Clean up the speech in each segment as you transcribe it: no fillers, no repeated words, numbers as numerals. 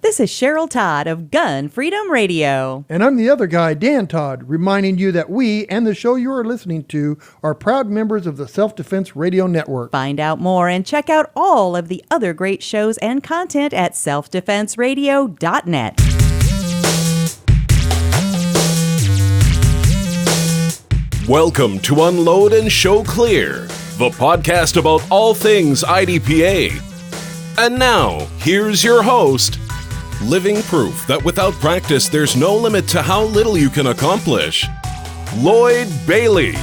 This is Cheryl Todd of Gun Freedom Radio. And I'm the other guy, Dan Todd, reminding you that we and the show you are listening to are proud members of the Self-Defense Radio Network. Find out more and check out all of the other great shows and content at selfdefenseradio.net. Welcome to Unload and Show Clear, the podcast about all things IDPA. And now, here's your host, living proof that without practice, there's no limit to how little you can accomplish, Lloyd Bailey.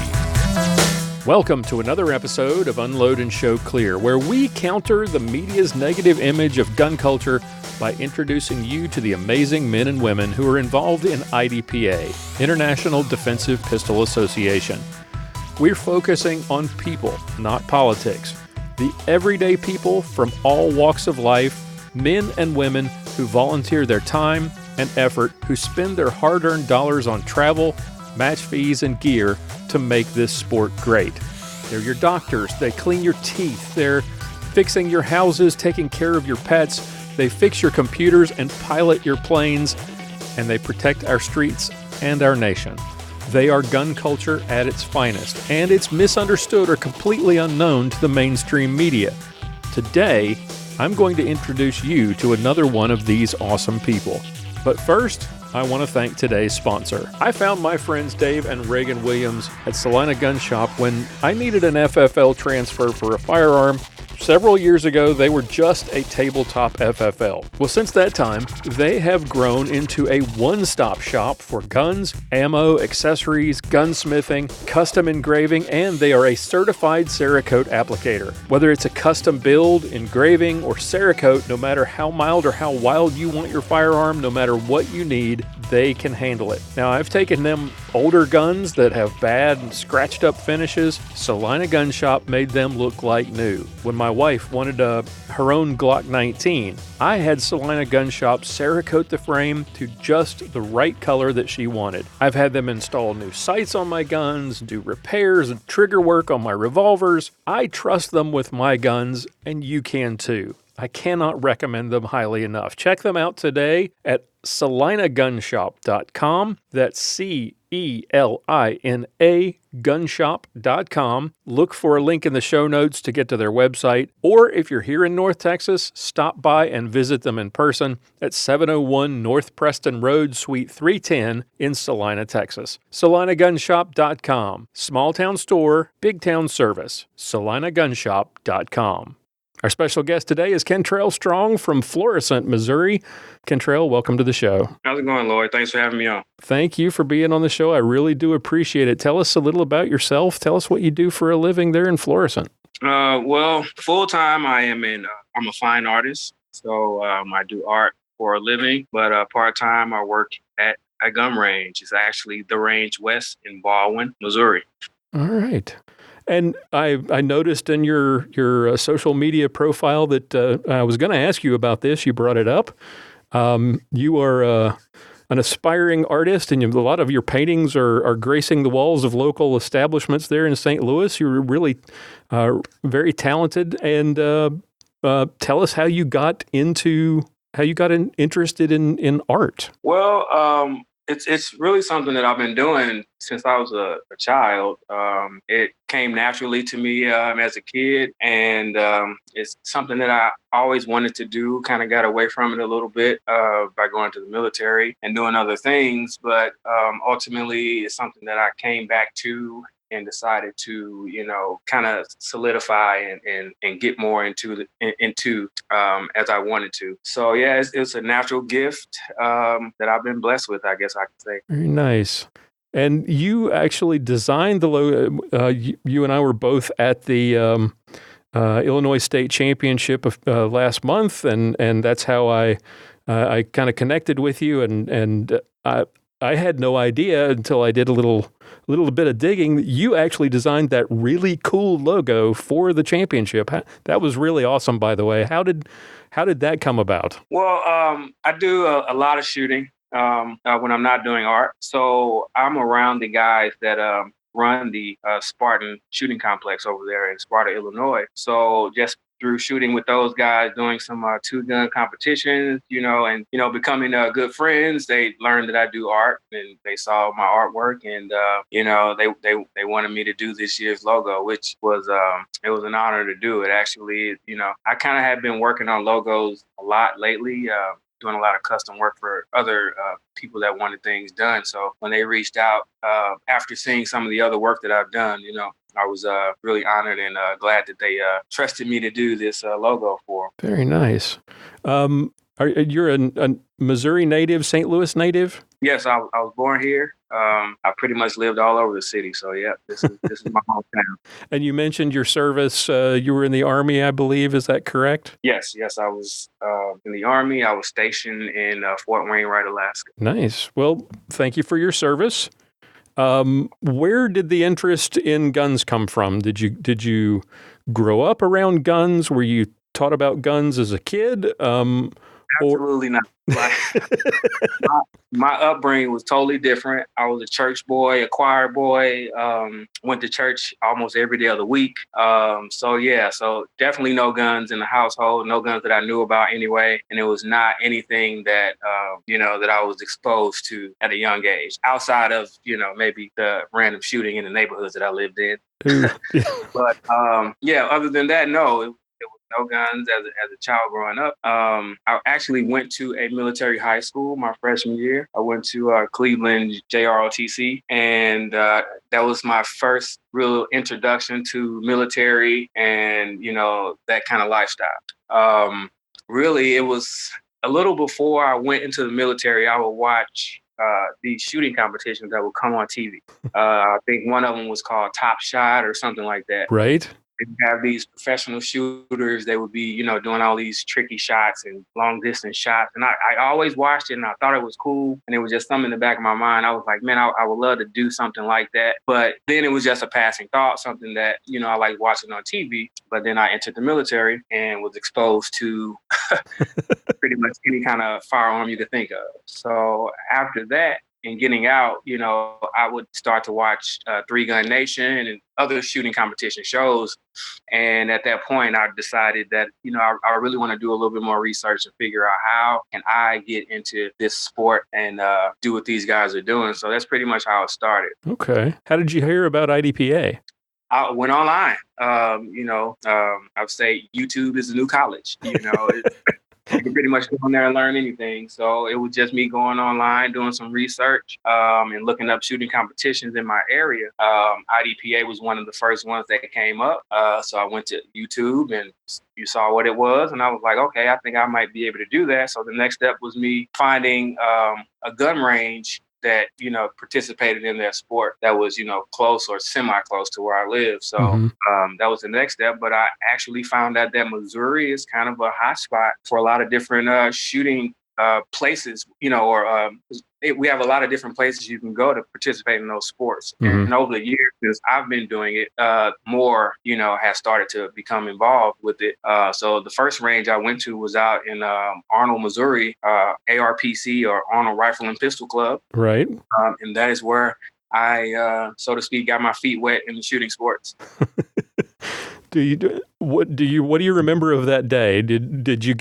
Welcome to another episode of Unload and Show Clear, where we counter the media's negative image of gun culture by introducing you to the amazing men and women who are involved in IDPA, International Defensive Pistol Association. We're focusing on people, not politics. The everyday people from all walks of life, men and women who volunteer their time and effort, who spend their hard-earned dollars on travel, match fees, and gear to make this sport great. They're your doctors. They clean your teeth. They're fixing your houses, taking care of your pets. They fix your computers and pilot your planes, and they protect our streets and our nation. They are gun culture at its finest, and it's misunderstood or completely unknown to the mainstream media. Today, I'm going to introduce you to another one of these awesome people. But first, I want to thank today's sponsor. I found my friends Dave and Reagan Williams at Salina Gun Shop when I needed an FFL transfer for a firearm. Several years ago, they were just a tabletop FFL. Well, since that time, they have grown into a one-stop shop for guns, ammo, accessories, gunsmithing, custom engraving, and they are a certified Cerakote applicator. Whether it's a custom build, engraving, or Cerakote, no matter how mild or how wild you want your firearm, no matter what you need, they can handle it. Now, I've taken them older guns that have bad and scratched up finishes. Salina Gun Shop made them look like new. When my wife wanted her own Glock 19, I had Salina Gun Shop Cerakote the frame to just the right color that she wanted. I've had them install new sights on my guns, do repairs and trigger work on my revolvers. I trust them with my guns, and you can too. I cannot recommend them highly enough. Check them out today at salinagunshop.com. That's CELINA gunshop.com. Look for a link in the show notes to get to their website. Or if you're here in North Texas, stop by and visit them in person at 701 North Preston Road, Suite 310 in Salina, Texas. salinagunshop.com. Small town store, big town service. salinagunshop.com. Our special guest today is Kentrell Strong from Florissant, Missouri. Kentrell, welcome to the show. How's it going, Lloyd? Thanks for having me on. Thank you for being on the show. I really do appreciate it. Tell us a little about yourself. Tell us what you do for a living there in Florissant. Well, full-time, I'm a fine artist. So I do art for a living, but part-time, I work at a gun range. It's actually the Range West in Baldwin, Missouri. All right. And I noticed in your social media profile that I was going to ask you about this. You brought it up. You are an aspiring artist, and a lot of your paintings are gracing the walls of local establishments there in St. Louis. You're really very talented. And tell us how you got interested in art. Well, It's really something that I've been doing since I was a child. It came naturally to me as a kid, and it's something that I always wanted to do. Kind of got away from it a little bit by going to the military and doing other things, but ultimately it's something that I came back to and decided to, kind of solidify and get more into as I wanted to. So yeah, it's a natural gift that I've been blessed with, I guess I could say. Very nice. And you actually designed the logo. You and I were both at the Illinois State Championship last month, and that's how I kind of connected with you. And I had no idea until I did a little bit of digging. You actually designed that really cool logo for the championship. That was really awesome, by the way. How did that come about? Well, I do a lot of shooting when I'm not doing art. So I'm around the guys that run the Spartan shooting complex over there in Sparta, Illinois. So just through shooting with those guys, doing some 2-gun competitions, and, becoming good friends. They learned that I do art, and they saw my artwork, and, they wanted me to do this year's logo, which was, it was an honor to do it. Actually, I kind of have been working on logos a lot lately, doing a lot of custom work for other people that wanted things done. So when they reached out after seeing some of the other work that I've done, I was really honored and glad that they trusted me to do this logo for them. Very nice. You're a Missouri native, St. Louis native? Yes, I was born here. I pretty much lived all over the city. So, yeah, this is my hometown. And you mentioned your service. You were in the Army, I believe. Is that correct? Yes, I was in the Army. I was stationed in Fort Wainwright, Alaska. Nice. Well, thank you for your service. Where did the interest in guns come from? Did you grow up around guns? Were you taught about guns as a kid? Absolutely not. My upbringing was totally different. I was a church boy, a choir boy, went to church almost every day of the week. So definitely no guns in the household, no guns that I knew about anyway. And it was not anything that, that I was exposed to at a young age, outside of, maybe the random shooting in the neighborhoods that I lived in. But other than that, no. No guns as a child growing up. I actually went to a military high school my freshman year. I went to Cleveland JROTC, and that was my first real introduction to military and, that kind of lifestyle. Really, it was a little before I went into the military. I would watch these shooting competitions that would come on TV. I think one of them was called Top Shot or something like that. Right. They have these professional shooters. They would be, doing all these tricky shots and long distance shots. And I always watched it and I thought it was cool. And it was just something in the back of my mind. I was like, man, I would love to do something like that. But then it was just a passing thought, something that, I like watching on TV. But then I entered the military and was exposed to pretty much any kind of firearm you could think of. So after that, and getting out, I would start to watch 3-Gun Nation and other shooting competition shows. And at that point, I decided that, I really want to do a little bit more research and figure out how can I get into this sport and do what these guys are doing. So that's pretty much how it started. Okay. How did you hear about IDPA? I went online. I would say YouTube is the new college. You can pretty much go on there and learn anything. So it was just me going online, doing some research, and looking up shooting competitions in my area. IDPA was one of the first ones that came up. So I went to YouTube and you saw what it was. And I was like, okay, I think I might be able to do that. So the next step was me finding a gun range that, participated in that sport that was, close or semi-close to where I live. So that was the next step. But I actually found out that Missouri is kind of a hot spot for a lot of different shooting places, we have a lot of different places you can go to participate in those sports. And over the years, since I've been doing it, more, has started to become involved with it. So the first range I went to was out in Arnold, Missouri, ARPC or Arnold Rifle and Pistol Club. Right. And that is where I, so to speak, got my feet wet in the shooting sports. What do you remember of that day? Did you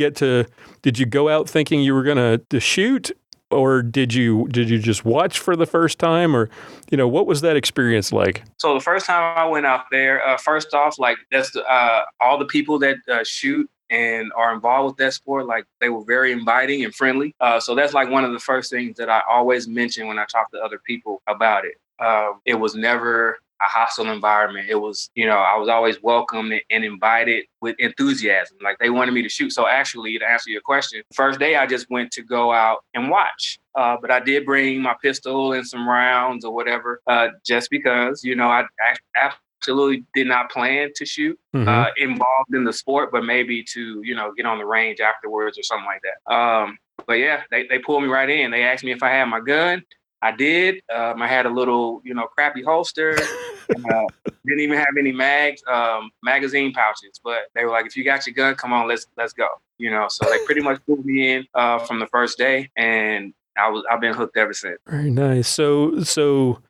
go out thinking you were going to shoot, or did you just watch for the first time, or what was that experience like? So the first time I went out there, first off, like that's all the people that shoot and are involved with that sport, like they were very inviting and friendly. So that's like one of the first things that I always mention when I talk to other people about it. It was never a hostile environment. It was, I was always welcomed and invited with enthusiasm. Like they wanted me to shoot. So actually, to answer your question, first day I just went to go out and watch. But I did bring my pistol and some rounds or whatever, just because, I absolutely did not plan to shoot involved in the sport, but maybe to, get on the range afterwards or something like that. But yeah, they pulled me right in. They asked me if I had my gun. I did. I had a little, crappy holster. Didn't even have any magazine pouches. But they were like, if you got your gun, come on, let's go. So they pretty much pulled me in from the first day, and I've been hooked ever since. Very nice. So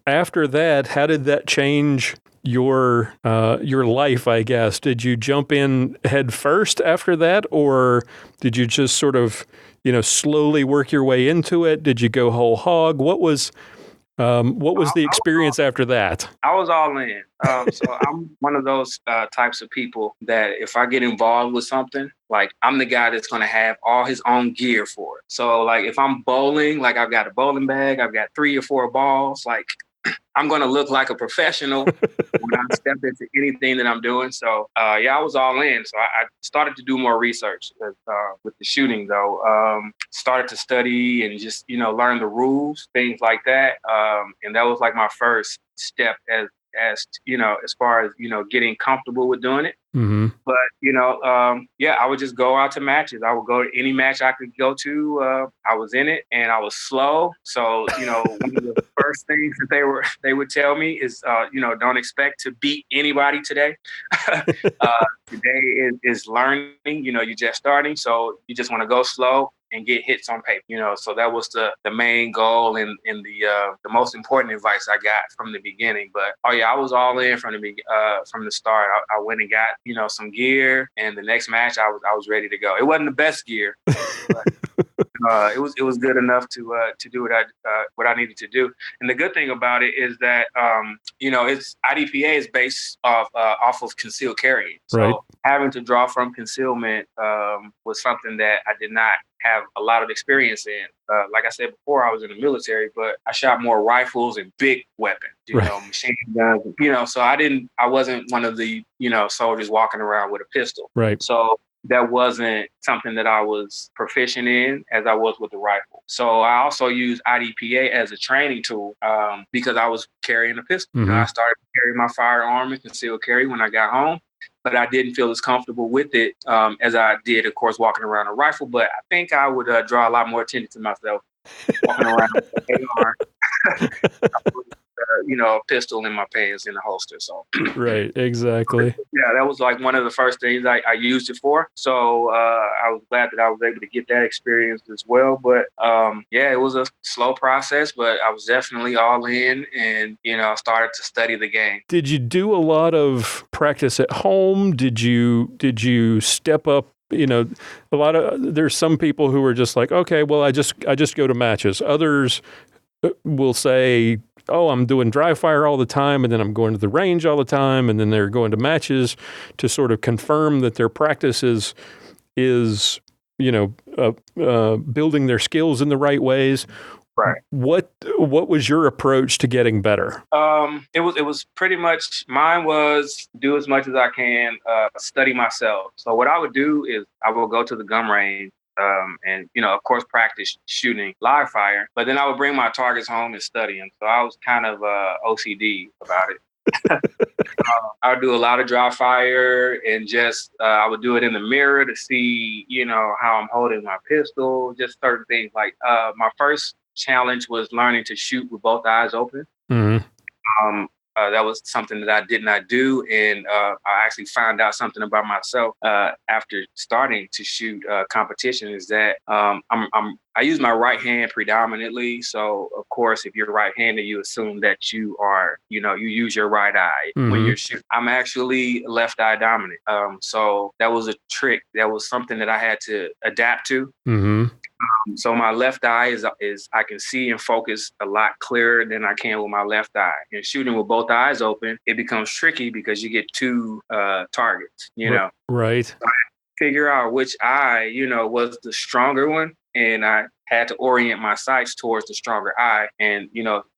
after that, how did that change your life, I guess? Did you jump in head first after that, or did you just sort of, slowly work your way into it? Did you go whole hog? What was the experience after that? I was all in. So I'm one of those types of people that if I get involved with something, like I'm the guy that's going to have all his own gear for it. So like if I'm bowling, like I've got a bowling bag, I've got 3 or 4 balls, like I'm going to look like a professional when I step into anything that I'm doing. So, I was all in. So I started to do more research with the shooting, though. Started to study and just, learn the rules, things like that. And that was like my first step as far as, getting comfortable with doing it. Mm-hmm. But, I would just go out to matches. I would go to any match I could go to. I was in it and I was slow. So, one of the first things that they would tell me is, don't expect to beat anybody today. Today is learning, you're just starting. So you just want to go slow and get hits on paper, so that was the main goal and the most important advice I got from the beginning. But I was all in from the start. I went and got some gear, and the next match I was ready to go. It wasn't the best gear, but it was good enough to do what I needed to do. And the good thing about it is that it's IDPA is based off of concealed carrying. So right. Having to draw from concealment was something that I did not have a lot of experience in. Like I said before, I was in the military, but I shot more rifles and big weapons, machine guns, so I wasn't one of the, soldiers walking around with a pistol. Right. So that wasn't something that I was proficient in as I was with the rifle. So I also used IDPA as a training tool because I was carrying a pistol. Mm-hmm. I started carrying my firearm and concealed carry when I got home. But I didn't feel as comfortable with it as I did, of course, walking around a rifle. But I think I would draw a lot more attention to myself walking around with an AR. A pistol in my pants in the holster. So right, exactly. Yeah, that was like one of the first things I used it for. So I was glad that I was able to get that experience as well. But it was a slow process, but I was definitely all in and, I started to study the game. Did you do a lot of practice at home? Did you step up? There's some people who are just like, okay, well, I just go to matches. Others will say, oh, I'm doing dry fire all the time, and then I'm going to the range all the time, and then they're going to matches to sort of confirm that their practice is building their skills in the right ways. Right. What was your approach to getting better? It was pretty much, mine was do as much as I can, study myself. So what I would do is I will go to the gun range. And, of course, practice shooting live fire. But then I would bring my targets home and study them. So I was kind of OCD about it. I would do a lot of dry fire and just I would do it in the mirror to see, how I'm holding my pistol, just certain things. Like my first challenge was learning to shoot with both eyes open. Mm-hmm. That was something that I did not do. And I actually found out something about myself after starting to shoot competition is that I use my right hand predominantly. So, of course, if you're right-handed, you assume that you are, you use your right eye when you're shooting. I'm actually left eye dominant. So that was a trick. That was something that I had to adapt to. Mm-hmm. So my left eye is I can see and focus a lot clearer than I can with my left eye. And shooting with both eyes open, it becomes tricky because you get 2 targets, Right. So I figure out which eye, was the stronger one. And I had to orient my sights towards the stronger eye and,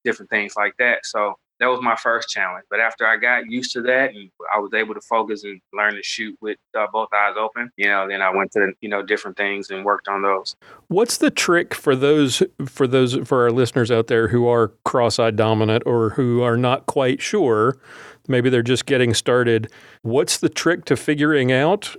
different things like that. So that was my first challenge. But after I got used to that and I was able to focus and learn to shoot with both eyes open, then I went to, different things and worked on those. What's the trick for our listeners out there who are cross-eyed dominant or who are not quite sure? Maybe they're just getting started. What's the trick to figuring out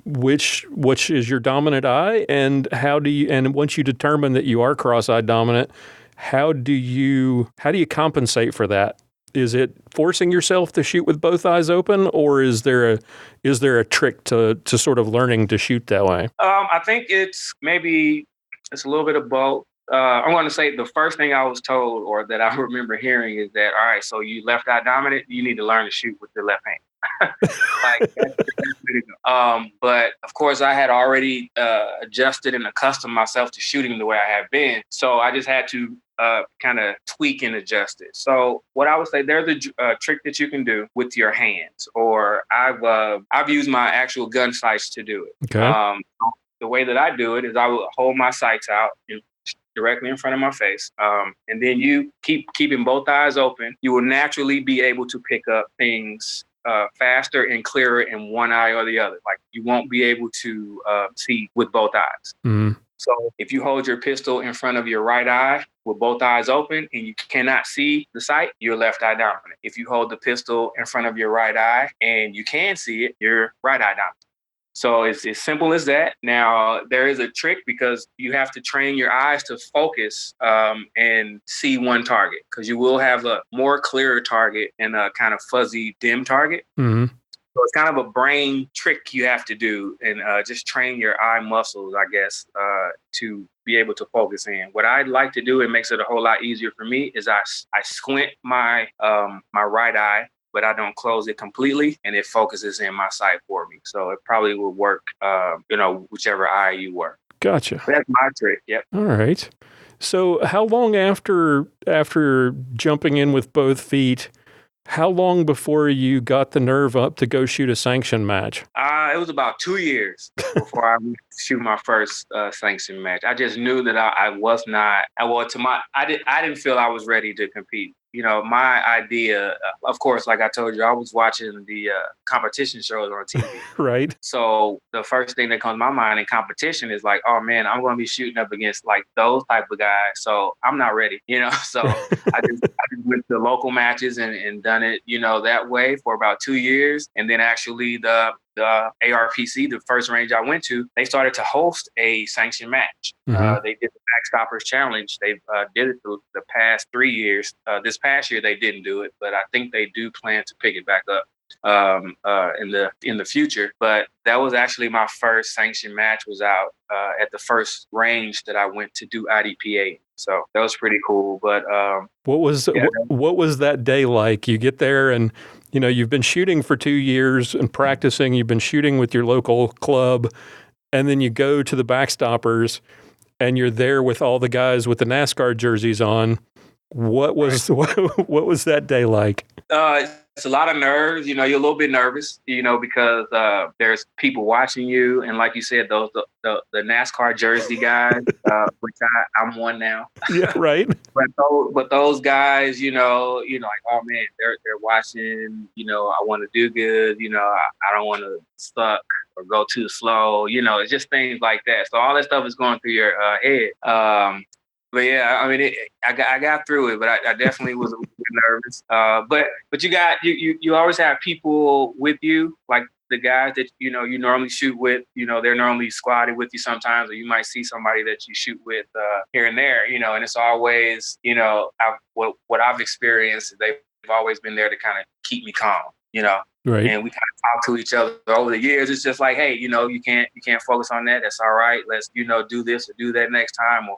which is your dominant eye, and and once you determine that you are cross-eyed dominant, how do you compensate for that? Is it forcing yourself to shoot with both eyes open, or is there a trick to sort of learning to shoot that way? I think it's a little bit of both. I'm going to say the first thing I was told, or that I remember hearing, is that, all right, so you left eye dominant, you need to learn to shoot with your left hand. Like that's pretty good. But of course, I had already adjusted and accustomed myself to shooting the way I have been, so I just had to kind of tweak and adjust it. So what I would say, there's a trick that you can do with your hands, or I've used my actual gun sights to do it. Okay. The way that I do it is I will hold my sights out directly in front of my face. And then you keeping both eyes open. You will naturally be able to pick up things faster and clearer in one eye or the other. Like you won't be able to see with both eyes. Mm-hmm. So if you hold your pistol in front of your right eye with both eyes open and you cannot see the sight, you're left eye dominant. If you hold the pistol in front of your right eye and you can see it, you're right eye dominant. So it's as simple as that. Now, there is a trick because you have to train your eyes to focus and see one target, because you will have a more clearer target and a kind of fuzzy, dim target. Mm-hmm. So it's kind of a brain trick you have to do, and just train your eye muscles, I guess, to be able to focus in. What I like to do, it makes it a whole lot easier for me, is I squint my my right eye, but I don't close it completely, and it focuses in my sight for me. So it probably will work, whichever eye you work. Gotcha. But that's my trick. Yep. All right. So how long after jumping in with both feet, how long before you got the nerve up to go shoot a sanctioned match? It was about 2 years before I would shoot my first sanctioned match. I just knew that I was not. I didn't feel I was ready to compete. You know, my idea, of course, like I told you, I was watching the competition shows on TV. Right. So the first thing that comes to my mind in competition is like, oh man, I'm going to be shooting up against like those type of guys. So I'm not ready, So I just went to local matches and done it, that way for about 2 years. And then actually the ARPC, the first range I went to, they started to host a sanctioned match. Mm-hmm. They did the Backstoppers Challenge. They did it the past 3 years. This past year they didn't do it, but I think they do plan to pick it back up in the future. But that was actually my first sanctioned match, was out at the first range that I went to do IDPA. So that was pretty cool. But what was that day like? You get there and you've been shooting for 2 years and practicing. You've been shooting with your local club, and then you go to the Backstoppers, and you're there with all the guys with the NASCAR jerseys on. What was that day like? It's a lot of nerves. You're a little bit nervous, because there's people watching you, and like you said, those the NASCAR jersey guys, which I'm one now. Yeah, right. But those guys, like, oh man, they're watching. I want to do good. I don't want to suck or go too slow. It's just things like that. So all that stuff is going through your head. But yeah, I mean, I got through it, but I definitely was a little bit nervous. But you always have people with you, like the guys that you normally shoot with. They're normally squatted with you sometimes, or you might see somebody that you shoot with here and there. And it's always, what I've experienced, they've always been there to kind of keep me calm. Right. And we kind of talk to each other over the years. It's just like, hey, you can't focus on that. That's all right. Let's do this or do that next time, or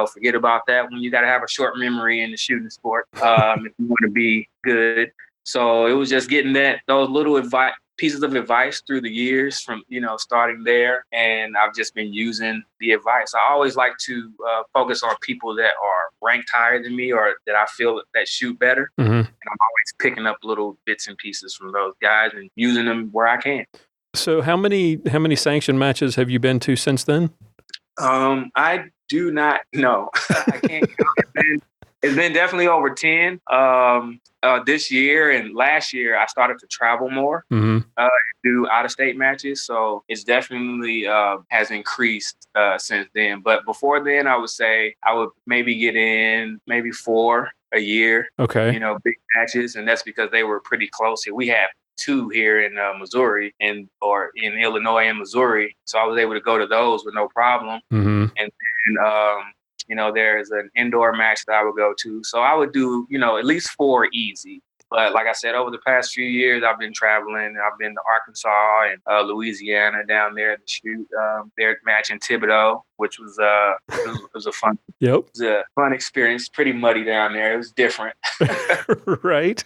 forget about that. When you got to have a short memory in the shooting sport, if you want to be good. So it was just getting those little pieces of advice through the years from, starting there. And I've just been using the advice. I always like to focus on people that are ranked higher than me, or that I feel that shoot better. Mm-hmm. And I'm always picking up little bits and pieces from those guys and using them where I can. So how many sanctioned matches have you been to since then? I do not know. I can't count. It's been definitely over 10 this year, and last year I started to travel more, do out-of-state matches. So it's definitely has increased since then. But before then, I would say I would maybe get in maybe 4 a year. Okay. Big matches, and that's because they were pretty close here. We have 2 here in Missouri or in Illinois and Missouri. So I was able to go to those with no problem. Mm-hmm. And then, there's an indoor match that I would go to. So I would do, at least 4 easy. But like I said, over the past few years, I've been traveling. I've been to Arkansas and Louisiana down there to shoot their match in Thibodeau, which was it was a fun. Yep. It was a fun experience. Pretty muddy down there. It was different. Right.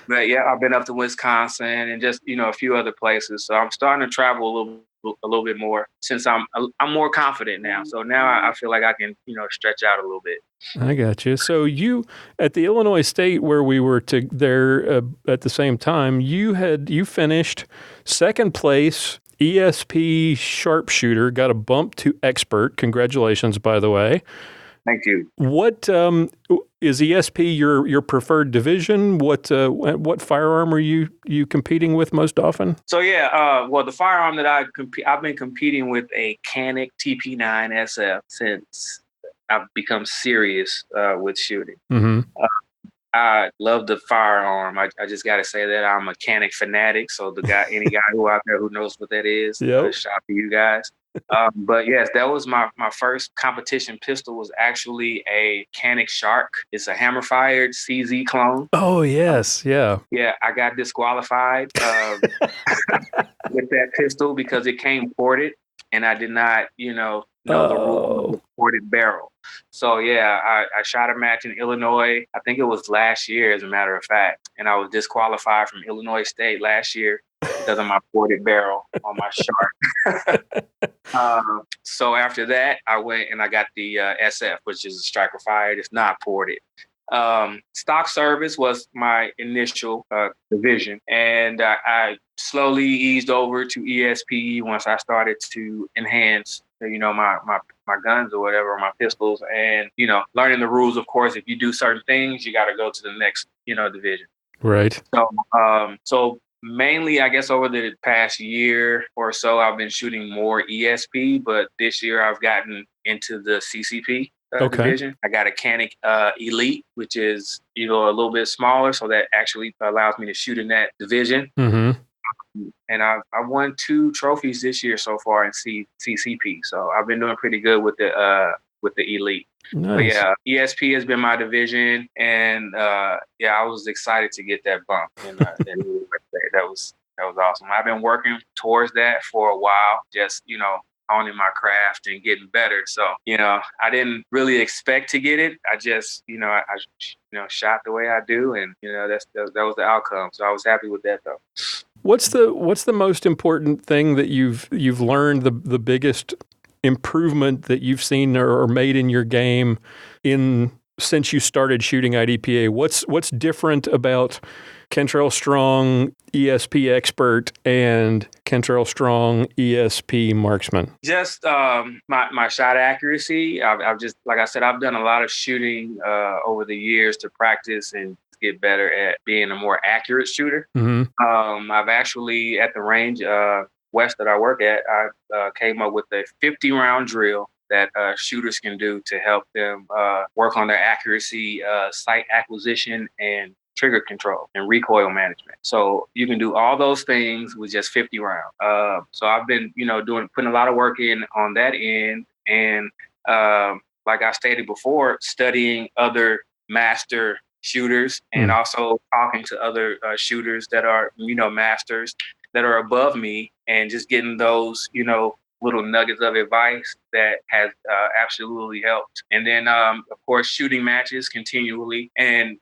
But yeah, I've been up to Wisconsin and just, a few other places. So I'm starting to travel a little bit more since I'm more confident now. So now I feel like I can, stretch out a little bit. I got you. So you, at the Illinois State where we were there at the same time, you finished second place ESP sharpshooter, got a bump to expert. Congratulations, by the way. Thank you. What is ESP your preferred division? What firearm are you competing with most often? So yeah, well, the firearm that I've been competing with a Canik TP9 SF since I've become serious with shooting. Mm-hmm. I love the firearm. I just got to say that I'm a Canik fanatic. So any guy who out there who knows what that is, yep. Shout out to you guys. But yes, that was my first competition pistol was actually a Canik Shark. It's a hammer fired CZ clone. Oh yes, yeah. Yeah, I got disqualified with that pistol because it came ported, and I did not, know the rule of the ported barrel. So yeah, I shot a match in Illinois. I think it was last year, as a matter of fact, and I was disqualified from Illinois State last year because of my ported barrel on my Shark. So after that, I went and I got the SF, which is a striker fired. It's not ported. Stock service was my initial division, and I slowly eased over to ESP once I started to enhance, my guns or whatever, my pistols, and learning the rules. Of course, if you do certain things, you got to go to the next division. Right. So mainly, I guess over the past year or so, I've been shooting more ESP, but this year I've gotten into the CCP. Division. I got a Canik Elite, which is a little bit smaller, so that actually allows me to shoot in that division. Mm-hmm. And I won 2 trophies this year so far in CCP, so I've been doing pretty good with the Elite. Nice. But yeah, ESP has been my division, and I was excited to get that bump, and that was awesome. I've been working towards that for a while, just honing my craft and getting better. So, I didn't really expect to get it. I just, I shot the way I do, and that was the outcome. So I was happy with that, though. What's the most important thing that you've learned, the biggest improvement that you've seen or made in your game since you started shooting IDPA? What's different about Kentrell Strong ESP Expert and Kentrell Strong ESP Marksman? Just my shot accuracy. I've just, like I said, I've done a lot of shooting over the years to practice and get better at being a more accurate shooter. Mm-hmm. I've actually, at the range west that I work at, I came up with a 50-round drill that shooters can do to help them work on their accuracy, sight acquisition, and trigger control and recoil management. So you can do all those things with just 50 rounds. So I've been, putting a lot of work in on that end. And like I stated before, studying other master shooters and also talking to other shooters that are, masters that are above me, and just getting those, little nuggets of advice that has absolutely helped. And then, of course, shooting matches continually and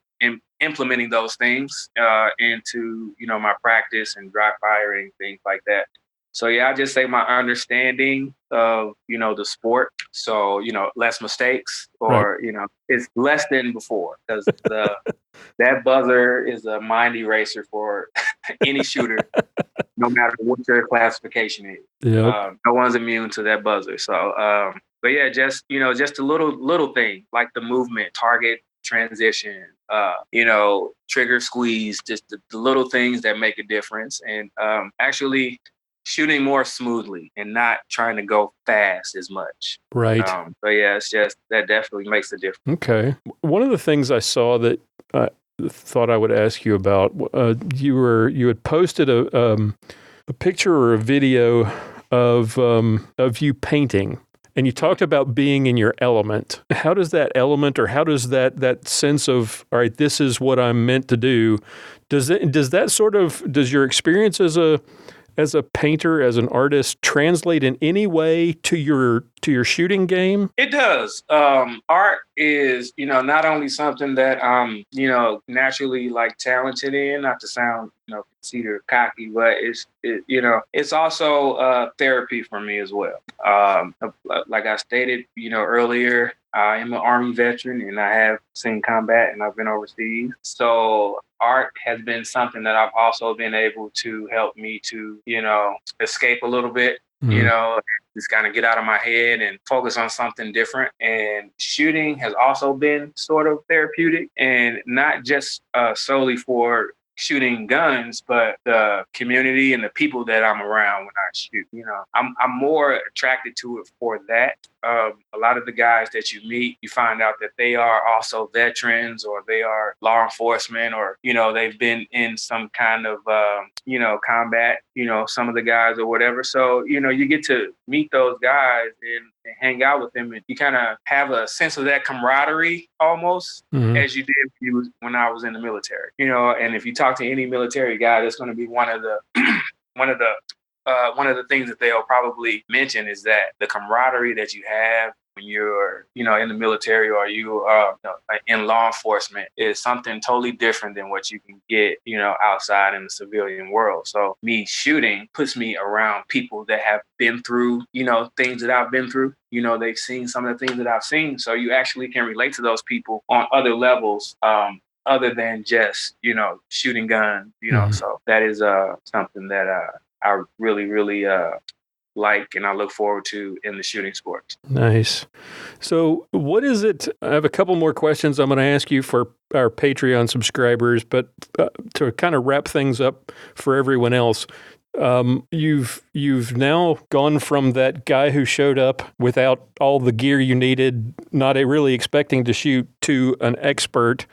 implementing those things into, my practice and dry firing, things like that. So, yeah, I just say my understanding of, the sport. So, less mistakes, or, right. It's less than before, because that buzzer is a mind eraser for any shooter, no matter what your classification is. Yep. No one's immune to that buzzer. So, but yeah, just a little thing like the movement, target transition, trigger squeeze, just the little things that make a difference, and actually shooting more smoothly and not trying to go fast as much. Right. But yeah, it's just, that definitely makes a difference. Okay. One of the things I saw that I thought I would ask you about, you had posted a picture or a video of you painting. And you talked about being in your element. How does that element, or how does that sense of, all right, this is what I'm meant to do, does your experience as a painter, as an artist, translate in any way to your shooting game? It does. Art is, not only something that I'm, naturally like talented in, not to sound, conceited or cocky, but it's also therapy for me as well. Like I stated, earlier, I am an Army veteran and I have seen combat and I've been overseas. So art has been something that I've also been able to help me to, escape a little bit, just kind of get out of my head and focus on something different. And shooting has also been sort of therapeutic, and not just solely for shooting guns, but the community and the people that I'm around when I shoot. I'm more attracted to it for that. A lot of the guys that you meet, you find out that they are also veterans, or they are law enforcement, or, they've been in some kind of, combat, some of the guys or whatever. So, you get to meet those guys and hang out with them, and you kind of have a sense of that camaraderie almost, as you did when I was in the military, and if you talk to any military guy, that's going to be one of the things that they'll probably mention is that the camaraderie that you have when you're, in the military, or you in law enforcement, is something totally different than what you can get, outside in the civilian world. So me shooting puts me around people that have been through, things that I've been through. They've seen some of the things that I've seen. So you actually can relate to those people on other levels, other than just, shooting guns, So that is something that I really, really like, and I look forward to in the shooting sports. Nice. So what is it? I have a couple more questions I'm going to ask you for our Patreon subscribers, but to kind of wrap things up for everyone else, you've now gone from that guy who showed up without all the gear you needed, not really expecting to shoot, to an expert,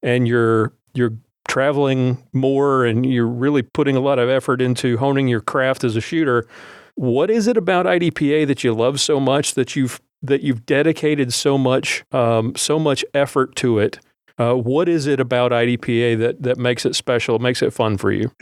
and you're traveling more, and you're really putting a lot of effort into honing your craft as a shooter. What is it about IDPA that you love so much, that you've dedicated so much effort to it? What is it about IDPA that makes it special, makes it fun for you?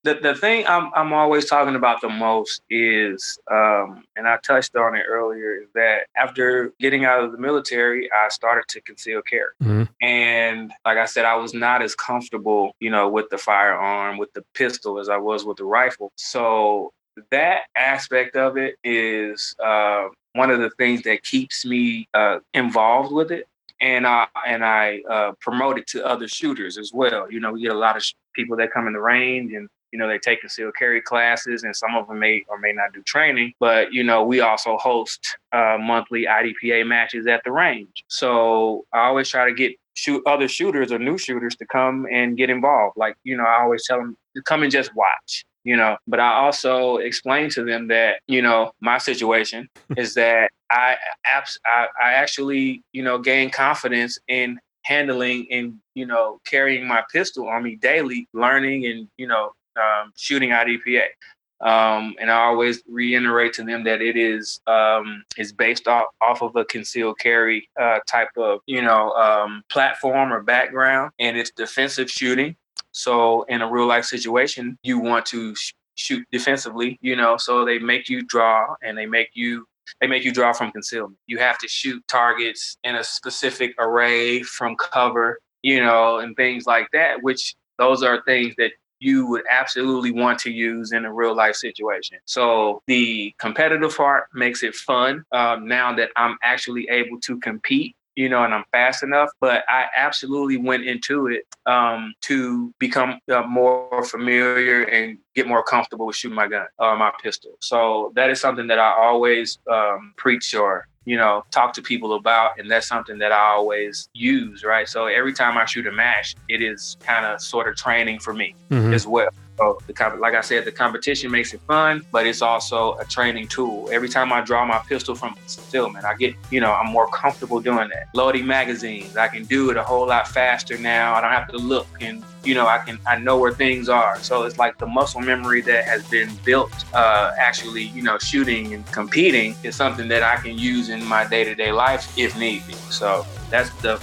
The thing I'm always talking about the most is, and I touched on it earlier, is that after getting out of the military, I started to conceal carry. Mm-hmm. And like I said, I was not as comfortable, with the firearm, with the pistol, as I was with the rifle. So that aspect of it is one of the things that keeps me involved with it. And I promote it to other shooters as well. We get a lot of people that come in the range, and they take concealed carry classes, and some of them may or may not do training. But we also host monthly IDPA matches at the range. So I always try to get other shooters or new shooters to come and get involved. Like I always tell them to come and just watch. But I also explain to them that, my situation is that I actually, gain confidence in handling and, carrying my pistol on me daily, learning and, shooting IDPA. And I always reiterate to them that it is based off of a concealed carry type of, platform or background, and it's defensive shooting. So in a real life situation, you want to shoot defensively, so they make you draw, and they make you draw from concealment. You have to shoot targets in a specific array from cover, and things like that, which those are things that you would absolutely want to use in a real life situation. So the competitive part makes it fun now that I'm actually able to compete, and I'm fast enough. But I absolutely went into it to become more familiar and get more comfortable with shooting my gun, my pistol. So that is something that I always preach or, talk to people about. And that's something that I always use, right? So every time I shoot a match, it is kind of sort of training for me as well. So like I said, the competition makes it fun, but it's also a training tool. Every time I draw my pistol from concealment, I get, I'm more comfortable doing that. Loading magazines, I can do it a whole lot faster now. I don't have to look and I know where things are. So it's like the muscle memory that has been built, actually, shooting and competing is something that I can use in my day-to-day life if need be. So that's the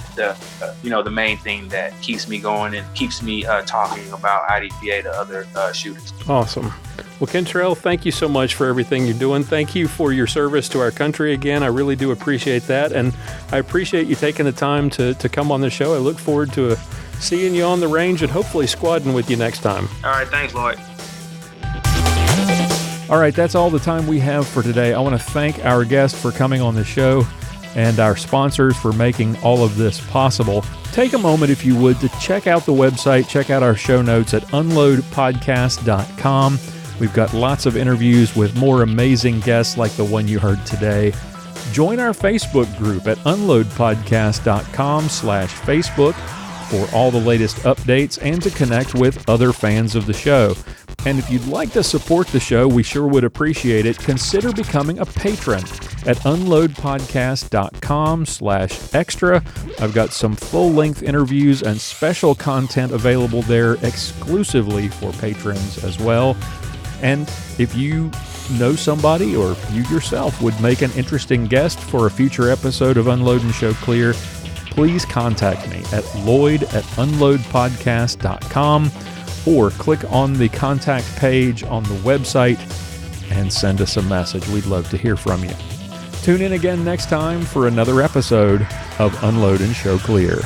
main thing that keeps me going and keeps me talking about IDPA to other shooters. Awesome. Well, Kentrell, thank you so much for everything you're doing. Thank you for your service to our country again. I really do appreciate that. And I appreciate you taking the time to come on the show. I look forward to seeing you on the range and hopefully squadding with you next time. All right. Thanks, Lloyd. All right. That's all the time we have for today. I want to thank our guest for coming on the show and our sponsors for making all of this possible. Take a moment, if you would, to check out the website, check out our show notes at unloadpodcast.com. We've got lots of interviews with more amazing guests like the one you heard today. Join our Facebook group at unloadpodcast.com/Facebook for all the latest updates and to connect with other fans of the show. And if you'd like to support the show, we sure would appreciate it. Consider becoming a patron at unloadpodcast.com/extra. I've got some full-length interviews and special content available there exclusively for patrons as well. And if you know somebody or you yourself would make an interesting guest for a future episode of Unload and Show Clear, please contact me at lloyd@unloadpodcast.com or click on the contact page on the website and send us a message. We'd love to hear from you. Tune in again next time for another episode of Unload and Show Clear.